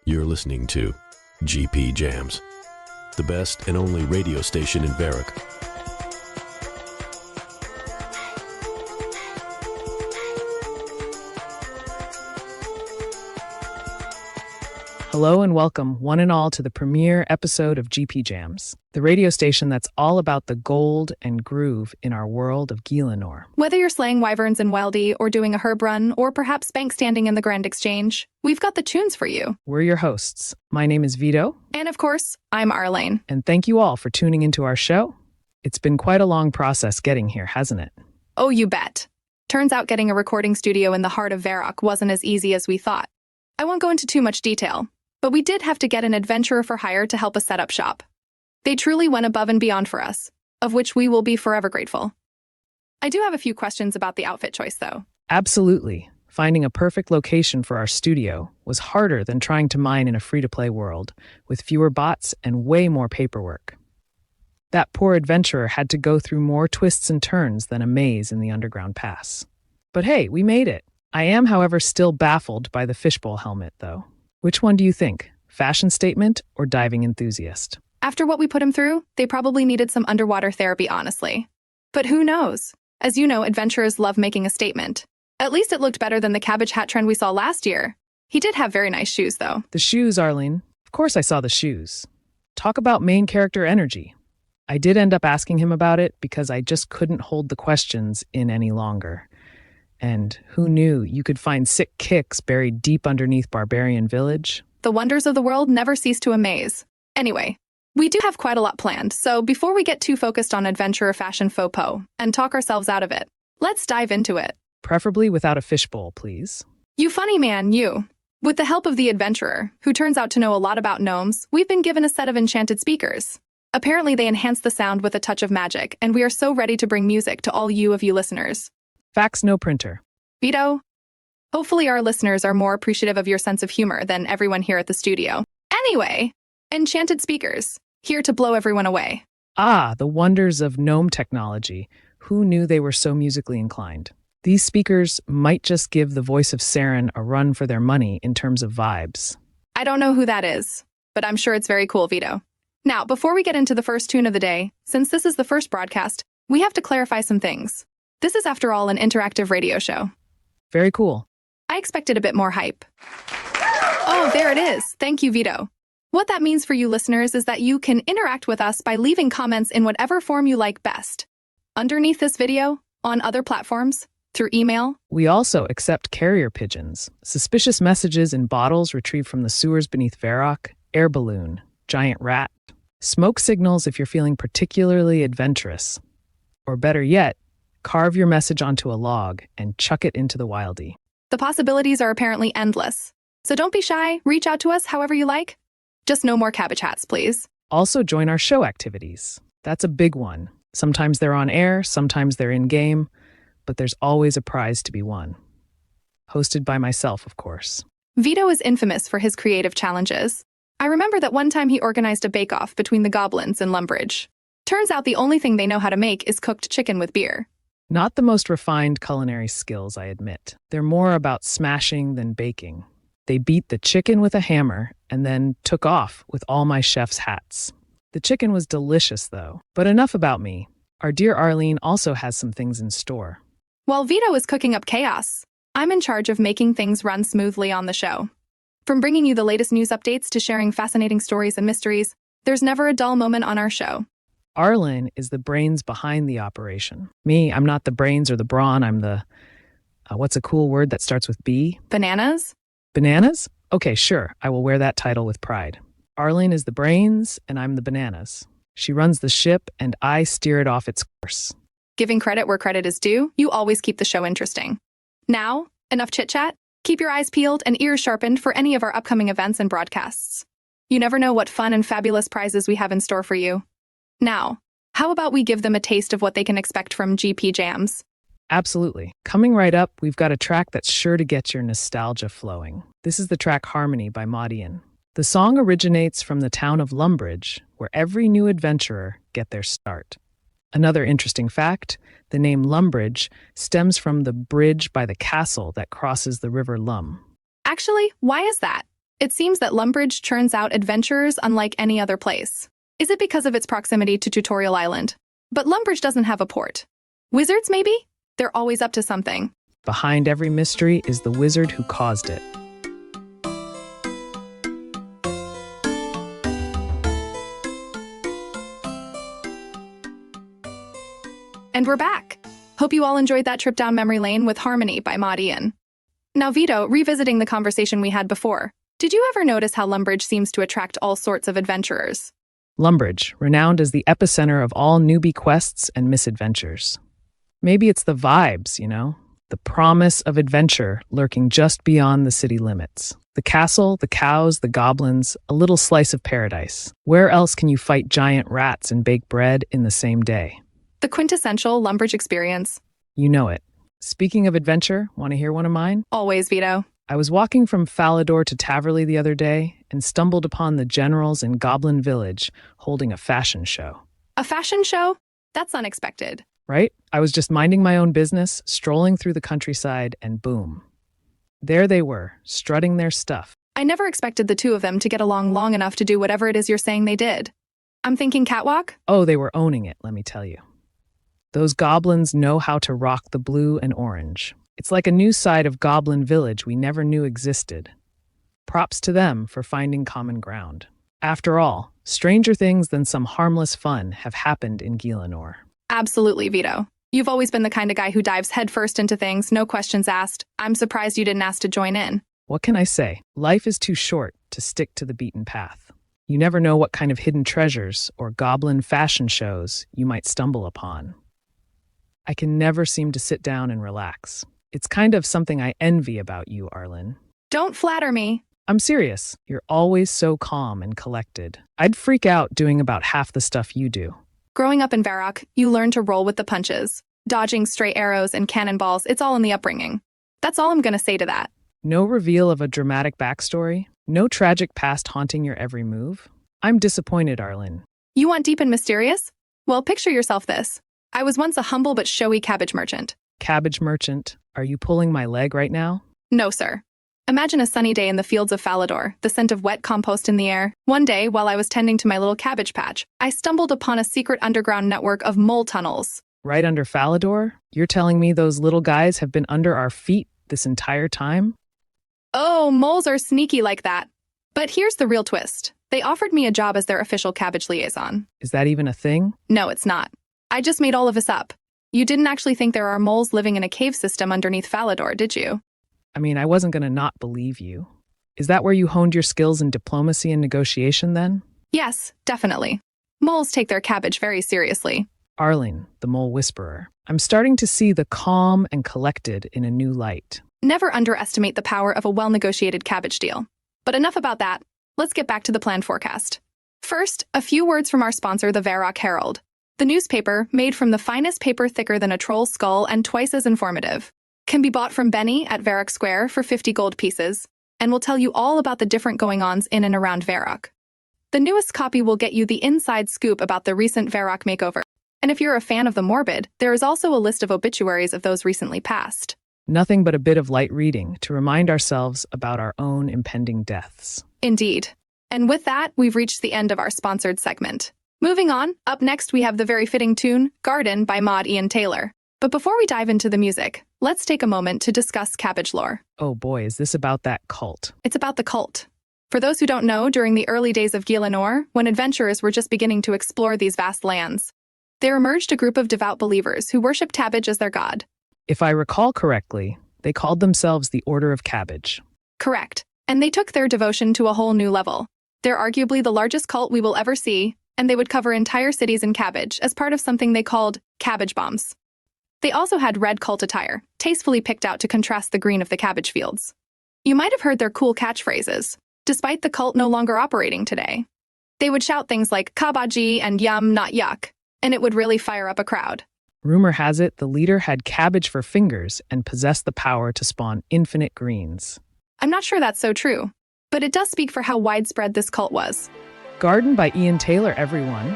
You're listening to gpJams, the best and only radio station in Varrock. Hello and welcome, one and all, to the premiere episode of gpJams, the radio station that's all about the gold and groove in our world of Gielinor. Whether you're slaying wyverns in Wildy or doing a herb run or perhaps bank standing in the Grand Exchange, we've got the tunes for you. We're your hosts. My name is Vito. And of course, I'm Arlyne. And thank you all for tuning into our show. It's been quite a long process getting here, hasn't it? Oh, you bet. Turns out getting a recording studio in the heart of Varrock wasn't as easy as we thought. I won't go into too much detail, but we did have to get an adventurer for hire to help us set up shop. They truly went above and beyond for us, of which we will be forever grateful. I do have a few questions about the outfit choice, though. Absolutely. Finding a perfect location for our studio was harder than trying to mine in a free-to-play world, with fewer bots and way more paperwork. That poor adventurer had to go through more twists and turns than a maze in the underground pass. But hey, we made it. I am, however, still baffled by the fishbowl helmet, though. Which one do you think? Fashion statement or diving enthusiast? After what we put him through, they probably needed some underwater therapy, honestly. But who knows? As you know, adventurers love making a statement. At least it looked better than the cabbage hat trend we saw last year. He did have very nice shoes, though. The shoes, Arlyne. Of course I saw the shoes. Talk about main character energy. I did end up asking him about it because I just couldn't hold the questions in any longer. And who knew you could find sick kicks buried deep underneath Barbarian Village? The wonders of the world never cease to amaze. Anyway, we do have quite a lot planned, so before we get too focused on adventurer fashion faux pas and talk ourselves out of it, let's dive into it. Preferably without a fishbowl, please. You funny man, you. With the help of the adventurer, who turns out to know a lot about gnomes, we've been given a set of enchanted speakers. Apparently they enhance the sound with a touch of magic, and we are so ready to bring music to all you listeners. Fax no printer. Vito, hopefully our listeners are more appreciative of your sense of humor than everyone here at the studio. Anyway, enchanted speakers, here to blow everyone away. Ah, the wonders of gnome technology. Who knew they were so musically inclined? These speakers might just give the voice of Saren a run for their money in terms of vibes. I don't know who that is, but I'm sure it's very cool, Vito. Now, before we get into the first tune of the day, since this is the first broadcast, we have to clarify some things. This is, after all, an interactive radio show. Very cool. I expected a bit more hype. Oh, there it is. Thank you, Vito. What that means for you listeners is that you can interact with us by leaving comments in whatever form you like best. Underneath this video, on other platforms, through email. We also accept carrier pigeons, suspicious messages in bottles retrieved from the sewers beneath Varrock, air balloon, giant rat, smoke signals if you're feeling particularly adventurous. Or better yet, carve your message onto a log and chuck it into the Wildy. The possibilities are apparently endless. So don't be shy, reach out to us however you like. Just no more cabbage hats, please. Also join our show activities. That's a big one. Sometimes they're on air, sometimes they're in-game, but there's always a prize to be won. Hosted by myself, of course. Vito is infamous for his creative challenges. I remember that one time he organized a bake-off between the goblins and Lumbridge. Turns out the only thing they know how to make is cooked chicken with beer. Not the most refined culinary skills, I admit. They're more about smashing than baking. They beat the chicken with a hammer and then took off with all my chef's hats. The chicken was delicious, though. But enough about me. Our dear Arlyne also has some things in store. While Vito is cooking up chaos, I'm in charge of making things run smoothly on the show. From bringing you the latest news updates to sharing fascinating stories and mysteries, there's never a dull moment on our show. Arlyne is the brains behind the operation. Me, I'm not the brains or the brawn, I'm the... what's a cool word that starts with B? Bananas? Bananas? Okay, sure, I will wear that title with pride. Arlyne is the brains, and I'm the bananas. She runs the ship, and I steer it off its course. Giving credit where credit is due, you always keep the show interesting. Now, enough chit-chat. Keep your eyes peeled and ears sharpened for any of our upcoming events and broadcasts. You never know what fun and fabulous prizes we have in store for you. Now, how about we give them a taste of what they can expect from gpJams? Absolutely. Coming right up, we've got a track that's sure to get your nostalgia flowing. This is the track Harmony by Maudian. The song originates from the town of Lumbridge, where every new adventurer get their start. Another interesting fact, the name Lumbridge stems from the bridge by the castle that crosses the river Lum. Actually, why is that? It seems that Lumbridge churns out adventurers unlike any other place. Is it because of its proximity to Tutorial Island? But Lumbridge doesn't have a port. Wizards, maybe? They're always up to something. Behind every mystery is the wizard who caused it. And we're back. Hope you all enjoyed that trip down memory lane with Harmony by Maud Ian. Now, Vito, revisiting the conversation we had before, did you ever notice how Lumbridge seems to attract all sorts of adventurers? Lumbridge, renowned as the epicenter of all newbie quests and misadventures. Maybe it's the vibes, the promise of adventure lurking just beyond the city limits. The castle, the cows, the goblins, a little slice of paradise. Where else can you fight giant rats and bake bread in the same day? The quintessential Lumbridge experience. You know it. Speaking of adventure, want to hear one of mine? Always, Vito. I was walking from Falador to Taverley the other day and stumbled upon the generals in Goblin Village holding a fashion show. A fashion show? That's unexpected. Right? I was just minding my own business, strolling through the countryside, and boom. There they were, strutting their stuff. I never expected the two of them to get along long enough to do whatever it is you're saying they did. I'm thinking catwalk? Oh, they were owning it, let me tell you. Those goblins know how to rock the blue and orange. It's like a new side of Goblin Village we never knew existed. Props to them for finding common ground. After all, stranger things than some harmless fun have happened in Gielinor. Absolutely, Vito. You've always been the kind of guy who dives headfirst into things, no questions asked. I'm surprised you didn't ask to join in. What can I say? Life is too short to stick to the beaten path. You never know what kind of hidden treasures or goblin fashion shows you might stumble upon. I can never seem to sit down and relax. It's kind of something I envy about you, Arlyne. Don't flatter me. I'm serious. You're always so calm and collected. I'd freak out doing about half the stuff you do. Growing up in Varrock, you learn to roll with the punches. Dodging stray arrows and cannonballs, it's all in the upbringing. That's all I'm going to say to that. No reveal of a dramatic backstory? No tragic past haunting your every move? I'm disappointed, Arlyne. You want deep and mysterious? Well, picture yourself this. I was once a humble but showy cabbage merchant. Cabbage merchant, are you pulling my leg right now? No, sir. Imagine a sunny day in the fields of Falador, the scent of wet compost in the air. One day, while I was tending to my little cabbage patch, I stumbled upon a secret underground network of mole tunnels. Right under Falador? You're telling me those little guys have been under our feet this entire time? Oh, moles are sneaky like that. But here's the real twist. They offered me a job as their official cabbage liaison. Is that even a thing? No, it's not. I just made all of this up. You didn't actually think there are moles living in a cave system underneath Falador, did you? I mean, I wasn't going to not believe you. Is that where you honed your skills in diplomacy and negotiation then? Yes, definitely. Moles take their cabbage very seriously. Arlyne, the mole whisperer. I'm starting to see the calm and collected in a new light. Never underestimate the power of a well-negotiated cabbage deal. But enough about that. Let's get back to the planned forecast. First, a few words from our sponsor, the Varrock Herald. The newspaper, made from the finest paper thicker than a troll's skull and twice as informative, can be bought from Benny at Varrock Square for 50 gold pieces, and will tell you all about the different going-ons in and around Varrock. The newest copy will get you the inside scoop about the recent Varrock makeover. And if you're a fan of the morbid, there is also a list of obituaries of those recently passed. Nothing but a bit of light reading to remind ourselves about our own impending deaths. Indeed. And with that, we've reached the end of our sponsored segment. Moving on, up next we have the very fitting tune, Garden by Maud Ian Taylor. But before we dive into the music, let's take a moment to discuss cabbage lore. Oh boy, is this about that cult? It's about the cult. For those who don't know, during the early days of Gielinor, when adventurers were just beginning to explore these vast lands, there emerged a group of devout believers who worshipped cabbage as their god. If I recall correctly, they called themselves the Order of Cabbage. Correct. And they took their devotion to a whole new level. They're arguably the largest cult we will ever see, and they would cover entire cities in cabbage as part of something they called cabbage bombs. They also had red cult attire, tastefully picked out to contrast the green of the cabbage fields. You might have heard their cool catchphrases, despite the cult no longer operating today. They would shout things like cabbage and yum, not yuck, and it would really fire up a crowd. Rumor has it the leader had cabbage for fingers and possessed the power to spawn infinite greens. I'm not sure that's so true, but it does speak for how widespread this cult was. Garden by Ian Taylor, everyone.